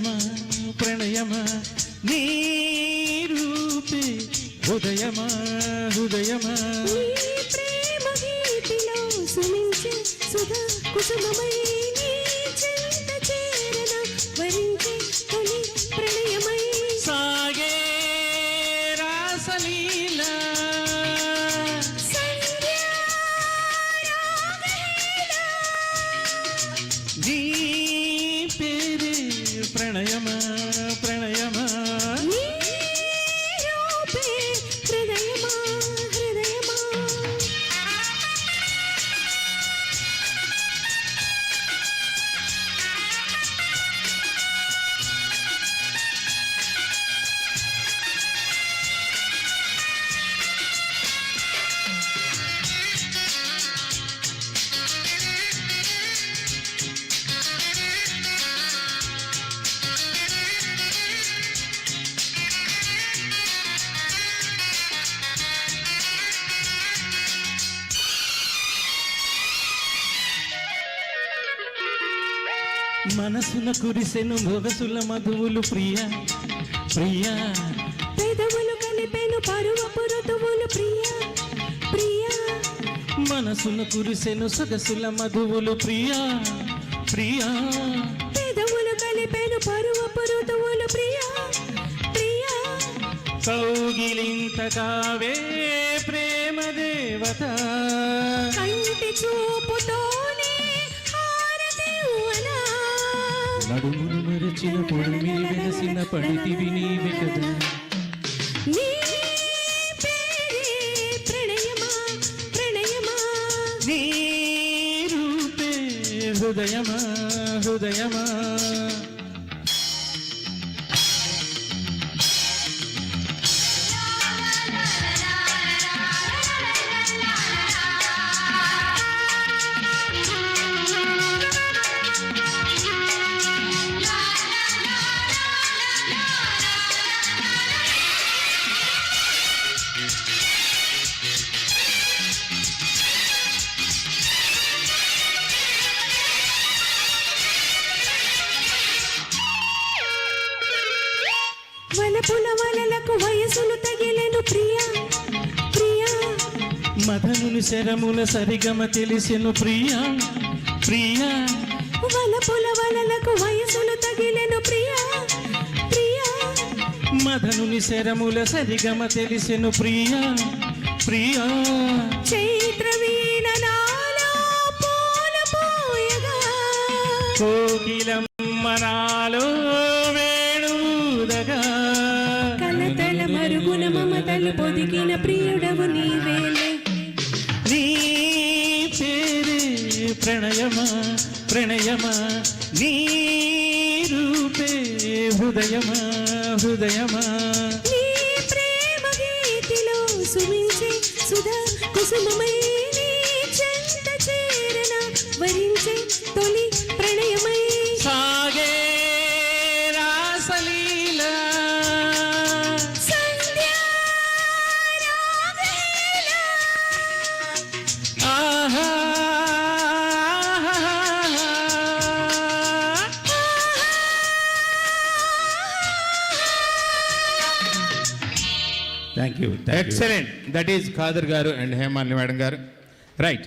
హృదయమా ప్రణయమా నీ రూపే హృదయమా హృదయమా ప్రేమ గీతిలో సుమించే సుధా కుసుమమై నీ చెంత చేరన వరించే తొలి ప్రణయమై సాగే రాసలీల నీ పేరే ప్రణయమా ప్రణయమా హృదయమా హృదయమా మనసున కురిసెను మొగసుల మధువులు ప్రియా ప్రియా పెదవులు కలిపెను పరువపు ఋతువులు ప్రియా ప్రియా మనసున కురిసెను సొగసుల మధువులు ప్రియా ప్రియా పెదవులు కలిపెను పరువపు ఋతువులు ప్రియా ప్రియా కౌగిలింత కావే ప్రేమ దేవత కంటి చూపుతోనే హారతివ్వనా నడుమును మరచిన పొడిమి వెలసిన పడితివి నీవే కదా నీ పేరే ప్రణయమా ప్రణయమా నీ రూపే హృదయమా హృదయమా వలపుల వలలకు వయసులు తగిలెను ప్రియా ప్రియా మదనుని శరముల సరిగమ తెలిసెను ప్రియా ప్రియా వలపుల వలలకు వయసులు తగిలెను ప్రియా ప్రియా మదనుని శరముల సరిగమ తెలిసెను ప్రియా ప్రియా చైత్ర వీణ నాలో పూల పోయగా కోకిలమ్మ నాలో వేణుదగా కలతల మరుగున మమతలు పొదిగిన ప్రియుడవు నీవేలే నీ పేరే ప్రణయమా ప్రణయమా నీ రూపే హృదయమా హృదయమా నీ ప్రేమ గీతిలో సుమించే సుధా కుసుమమై నీ చెంత చేరన వరించే తొలి ప్రణయమై సాగే రాసలీల సంధ్యా రాగలీల ఆహా thank you excellent that is Khader garu and Hemali madam garu right